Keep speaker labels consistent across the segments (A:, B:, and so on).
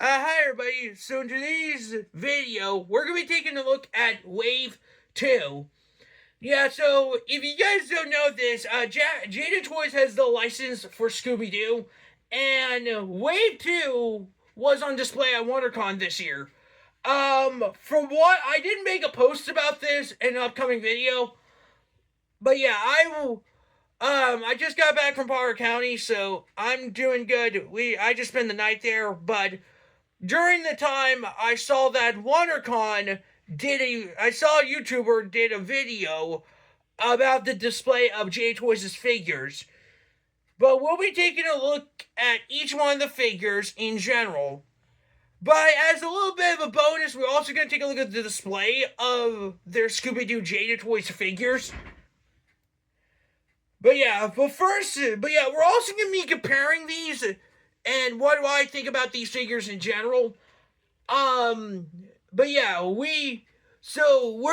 A: Hi everybody, so in today's video, we're going to be taking a look at Wave 2. Yeah, so if you guys don't know this, Jada Toys has the license for Scooby Doo, and Wave 2 was on display at Wondercon this year. From what, I didn't make a post about this in an upcoming video, but yeah, I just got back from Power County, so I'm doing good. I just spent the night there, but during the time I saw that WonderCon I saw a YouTuber did a video about the display of J Toys' figures. But we'll be taking a look at each one of the figures in general. But as a little bit of a bonus, we're also going to take a look at the display of their Scooby Doo Jada Toys figures. But yeah, we're also going to be comparing these and what do I think about these figures in general. But yeah, we're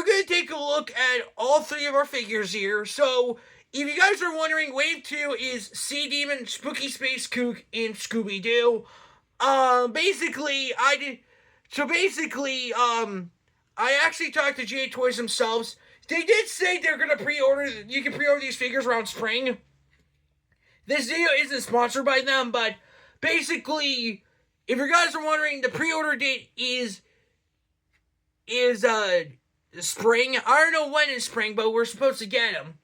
A: gonna take a look at all three of our figures here. So, if you guys are wondering, Wave 2 is Sea Demon, Spooky Space Kook, and Scooby Doo. I actually talked to J Toys themselves. They did say they're gonna you can pre-order these figures around spring. This video isn't sponsored by them, but basically, if you guys are wondering, the pre-order date is spring. I don't know when in spring, but we're supposed to get them.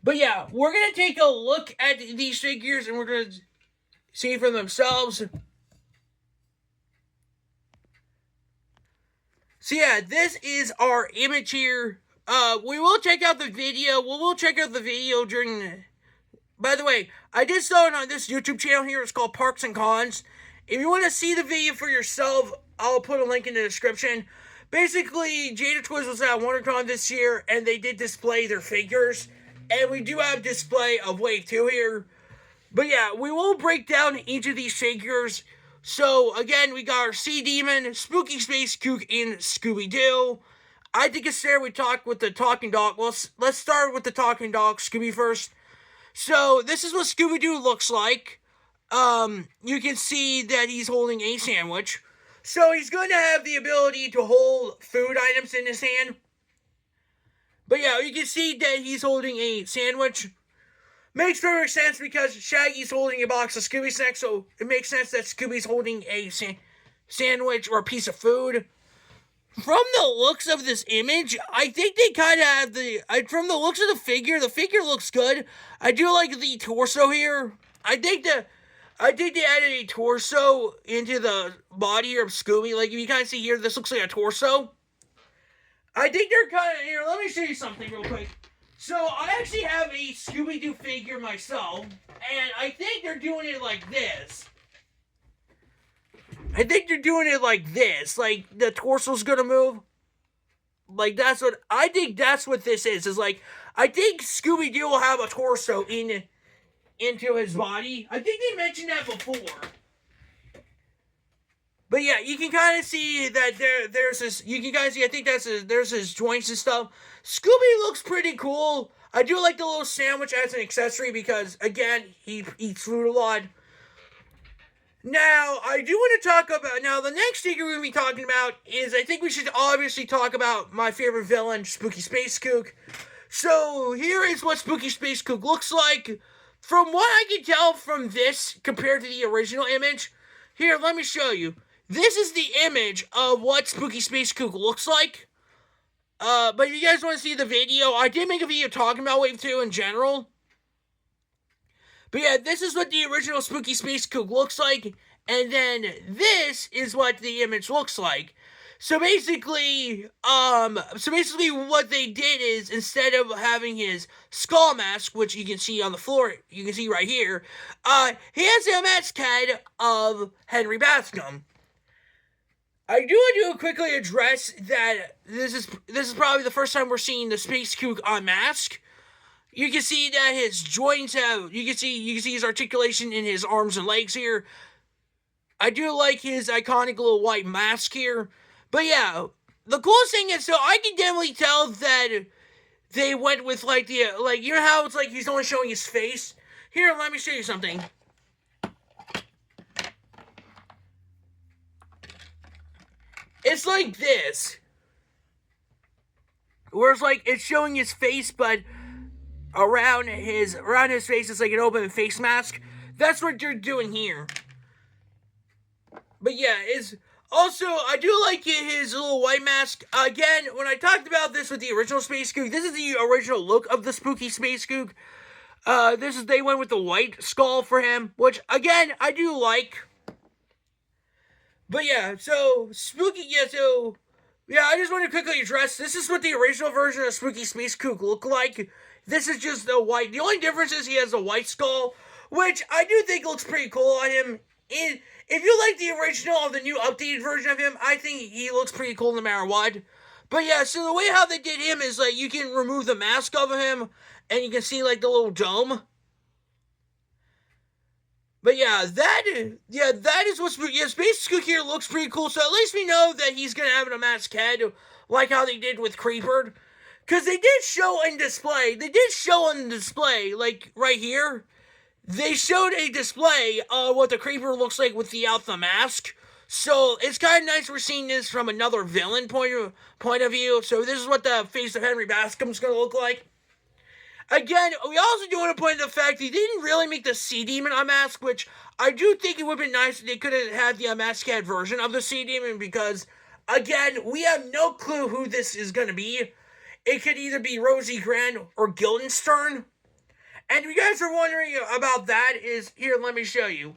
A: But yeah, we're going to take a look at these figures and we're going to see for themselves. So yeah, this is our image here. We will check out the video. We will check out the video during... By the way, I did saw it on this YouTube channel here. It's called Parks and Cons. If you want to see the video for yourself, I'll put a link in the description. Basically, Jada Toys was at WonderCon this year, and they did display their figures. And we do have display of Wave 2 here. But yeah, we will break down each of these figures. So, again, we got our Sea Demon, Spooky Space Kook, and Scooby Doo. I think it's fair we talk with the talking dog. Well, let's start with the talking dog, Scooby, first. So, this is what Scooby-Doo looks like. You can see that he's holding a sandwich. So, he's going to have the ability to hold food items in his hand. But yeah, you can see that he's holding a sandwich. Makes perfect sense because Shaggy's holding a box of Scooby snacks, so it makes sense that Scooby's holding a sandwich or a piece of food. From the looks of this image, I think they kind of have from the looks of the figure looks good. I do like the torso here. I think they added a torso into the body of Scooby. Like, if you kind of see here, this looks like a torso. I think they're kind of... Here, let me show you something real quick. So, I actually have a Scooby-Doo figure myself, and I think they're doing it like this. I think they're doing it like this. Like, the torso's gonna move. Like, I think that's what this is. Is like, I think Scooby-Doo will have a torso into his body. I think they mentioned that before. But yeah, you can kind of see that there's this... You can kind of see, I think there's his joints and stuff. Scooby looks pretty cool. I do like the little sandwich as an accessory because, again, he eats food a lot. Now, I do want to talk about... Now, the next figure we're going to be talking about is... I think we should obviously talk about my favorite villain, Spooky Space Kook. So, here is what Spooky Space Kook looks like. From what I can tell from this, compared to the original image... Here, let me show you. This is the image of what Spooky Space Kook looks like. But if you guys want to see the video, I did make a video talking about Wave 2 in general. But yeah, this is what the original Spooky Space Kook looks like. And then this is what the image looks like. So basically what they did is, instead of having his skull mask, which you can see on the floor, you can see right here, he has a mask head of Henry Bascom. I do want to quickly address that this is probably the first time we're seeing the Space Kook unmasked. You can see that his joints you can see his articulation in his arms and legs here. I do like his iconic little white mask here. But yeah, the coolest thing is, so I can definitely tell that they went with you know how it's like he's only showing his face? Here, let me show you something. It's like this. Where it's like, it's showing his face, but around his face is like an open face mask. That's what you're doing here. But yeah, it's also, I do like his little white mask. Again, when I talked about this with the original Space Gook, this is the original look of the spooky Space Gook. They went with the white skull for him, which again I do like. But yeah, so spooky. Yeah, I just want to quickly address. This is what the original version of Spooky Space Gook looked like. This is just the white. The only difference is he has a white skull, which I do think looks pretty cool on him. If you like the original or the new updated version of him, I think he looks pretty cool no matter what. But yeah, so the way how they did him is like you can remove the mask of him, and you can see like the little dome. But yeah, that is what's Space Gook here looks pretty cool. So at least we know that he's gonna have a masked head, like how they did with Creeper. Cause they did show on display. Like right here. They showed a display of what the Creeper looks like without the mask. So it's kind of nice we're seeing this from another villain point of view. So this is what the face of Henry Bascom's gonna look like. Again, we also do want to point out the fact they didn't really make the Sea Demon unmask, which I do think it would have been nice if they could have had the unmasked version of the Sea Demon, because, again, we have no clue who this is going to be. It could either be Rosie Grant or Guildenstern. And if you guys are wondering about that, here, let me show you.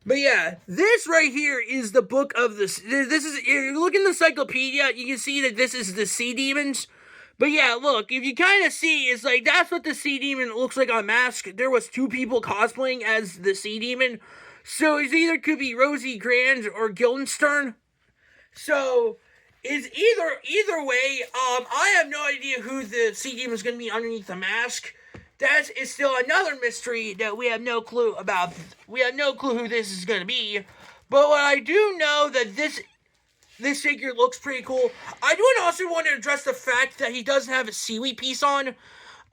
A: But yeah, this right here is the book of this. This is, if you look in the encyclopedia, you can see that this is the Sea Demons. But yeah, look, if you kind of see, it's like, that's what the Sea Demon looks like on mask. There was 2 people cosplaying as the Sea Demon. So it either could be Rosie Grant or Guildenstern. So, it's either way, I have no idea who the Sea Demon is going to be underneath the mask. That is still another mystery that we have no clue about. We have no clue who this is going to be. But what I do know that this figure looks pretty cool. I do also want to address the fact that he doesn't have a seaweed piece on.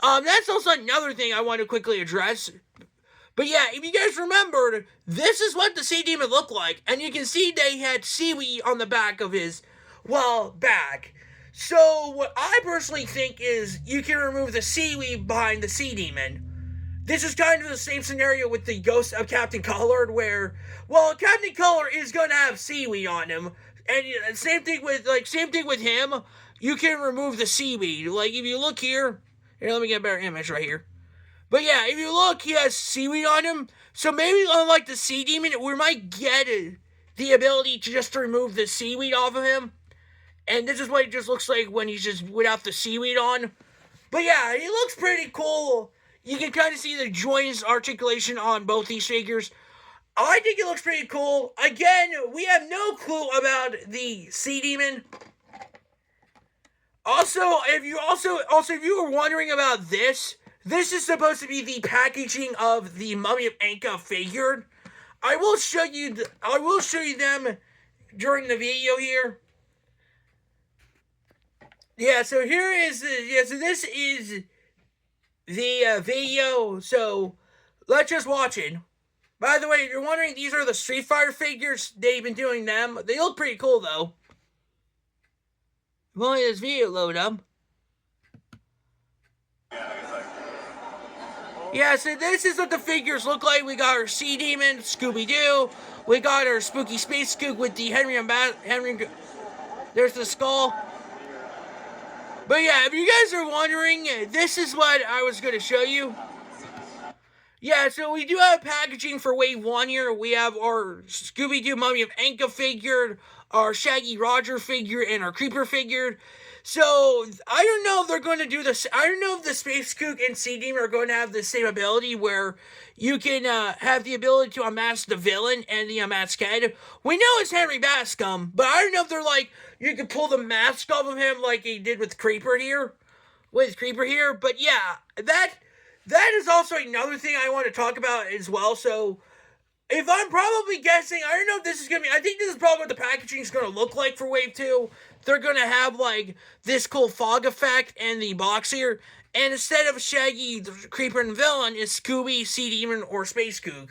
A: That's also another thing I want to quickly address. But yeah, if you guys remembered, this is what the Sea Demon looked like. And you can see they had seaweed on the back of his, back. So, what I personally think is you can remove the seaweed behind the Sea Demon. This is kind of the same scenario with the ghost of Captain Colored, where, Captain Color is going to have seaweed on him. And same thing with him, you can remove the seaweed. Like, if you look here, let me get a better image right here. But yeah, if you look, he has seaweed on him. So maybe unlike the Sea Demon, we might get the ability to just remove the seaweed off of him. And this is what it just looks like when he's just without the seaweed on. But yeah, he looks pretty cool. You can kind of see the joints articulation on both these figures. I think it looks pretty cool. Again, we have no clue about the Sea Demon. Also, if you were wondering about this is supposed to be the packaging of the Mummy of Anka figure. I will show you them during the video here. Yeah, so so this is the video, so let's just watch it. By the way, if you're wondering, these are the Street Fighter figures. They've been doing them. They look pretty cool, though. If only this video load up. Yeah, so this is what the figures look like. We got our Sea Demon, Scooby Doo. We got our Spooky Space Gook with the Henry. There's the skull. But yeah, if you guys are wondering, this is what I was going to show you. Yeah, so we do have packaging for Wave 1 here. We have our Scooby Doo Mummy of Anka figure, our Shaggy Roger figure, and our Creeper figure. So, I don't know if they're going to do this. I don't know if the Space Gook and Sea Demon are going to have the same ability where you can have the ability to unmask the villain and the unmasked head. We know it's Henry Bascom, but I don't know if they're like, you can pull the mask off of him like he did with Creeper here. But yeah, that is also another thing I want to talk about as well. So, if I'm probably guessing, I don't know if this is going to be, I think this is probably what the packaging is going to look like for Wave 2. They're going to have, like, this cool fog effect and the box here. And instead of Shaggy, the Creeper, and Villain, it's Scooby, Sea Demon, or Space Gook.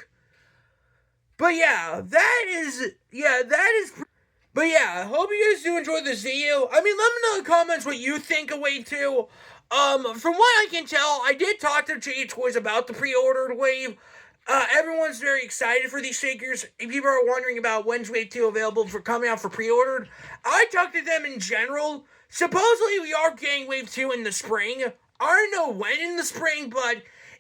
A: But yeah, but yeah, I hope you guys do enjoy this video. I mean, let me know in the comments what you think of Wave 2. From what I can tell, I did talk to Jada Toys about the pre-ordered Wave. Everyone's very excited for these figures. If people are wondering about when's Wave 2 available for coming out for pre-ordered, I talked to them in general. Supposedly, we are getting Wave 2 in the spring. I don't know when in the spring, but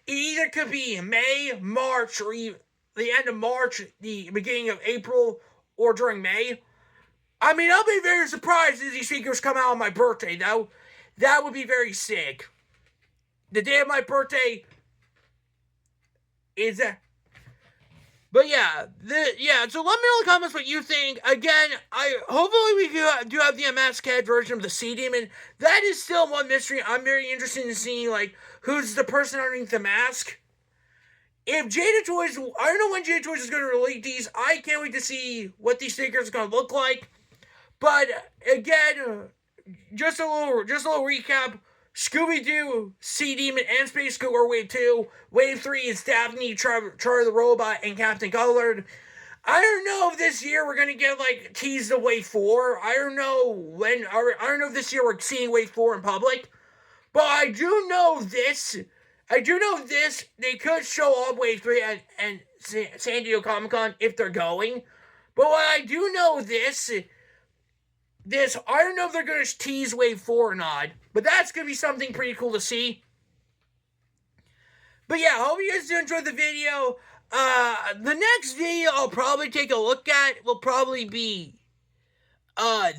A: it either could be May, March, or even the end of March, the beginning of April, or during May. I mean, I'll be very surprised if these figures come out on my birthday, though. That would be very sick. The day of my birthday is but yeah, so let me know in the comments what you think. Again, hopefully we do have the unmasked head version of the Sea Demon. That is still one mystery. I'm very interested in seeing, like, who's the person underneath the mask. If Jada Toys, I don't know when Jada Toys is going to release these. I can't wait to see what these figures are going to look like. But again, just a little recap. Scooby Doo, Sea Demon, and Space Cougar Wave 2. Wave 3 is Daphne, Charlie the Robot, and Captain Colored. I don't know if this year we're going to get, like, teased to Wave 4. I don't know if this year we're seeing Wave 4 in public. But I do know this. They could show off Wave 3 and San Diego Comic-Con if they're going. But what I do know I don't know if they're going to tease Wave 4 or not, but that's going to be something pretty cool to see. But yeah, I hope you guys do enjoy the video. The next video I'll probably take a look at will probably be,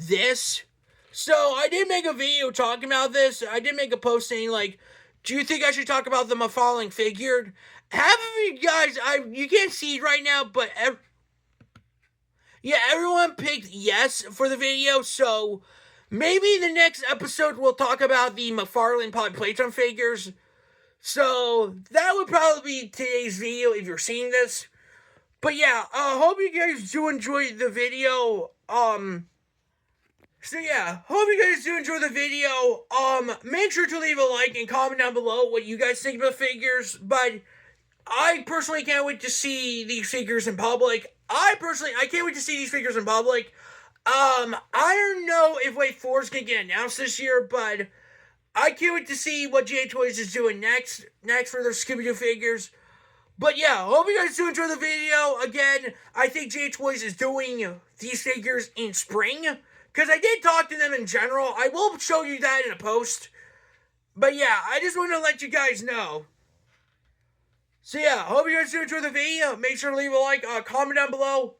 A: this. So, I did make a video talking about this. I did make a post saying, like, do you think I should talk about the following figured? Half of you guys, you can't see it right now, but everyone picked yes for the video, so maybe the next episode we'll talk about the McFarlane Playtime figures. So that would probably be today's video if you're seeing this. But yeah, hope you guys do enjoy the video. So yeah, hope you guys do enjoy the video. Make sure to leave a like and comment down below what you guys think about figures. But I personally can't wait to see these figures in public. I can't wait to see these figures in public. I don't know if Wave 4 is going to get announced this year, but I can't wait to see what Jada Toys is doing next for their Scooby-Doo figures. But yeah, hope you guys do enjoy the video. Again, I think Jada Toys is doing these figures in spring, because I did talk to them in general. I will show you that in a post. But yeah, I just want to let you guys know. So yeah, hope you guys do enjoy the video. Make sure to leave a like, comment down below.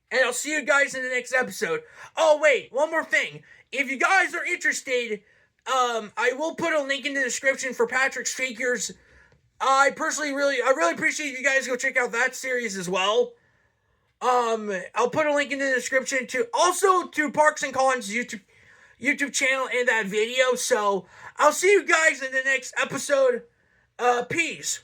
A: And I'll see you guys in the next episode. Oh wait, one more thing. If you guys are interested, I will put a link in the description for Patrick's figures. I really appreciate you guys go check out that series as well. I'll put a link in the description to Parks and Cons YouTube channel and that video. So I'll see you guys in the next episode. Peace.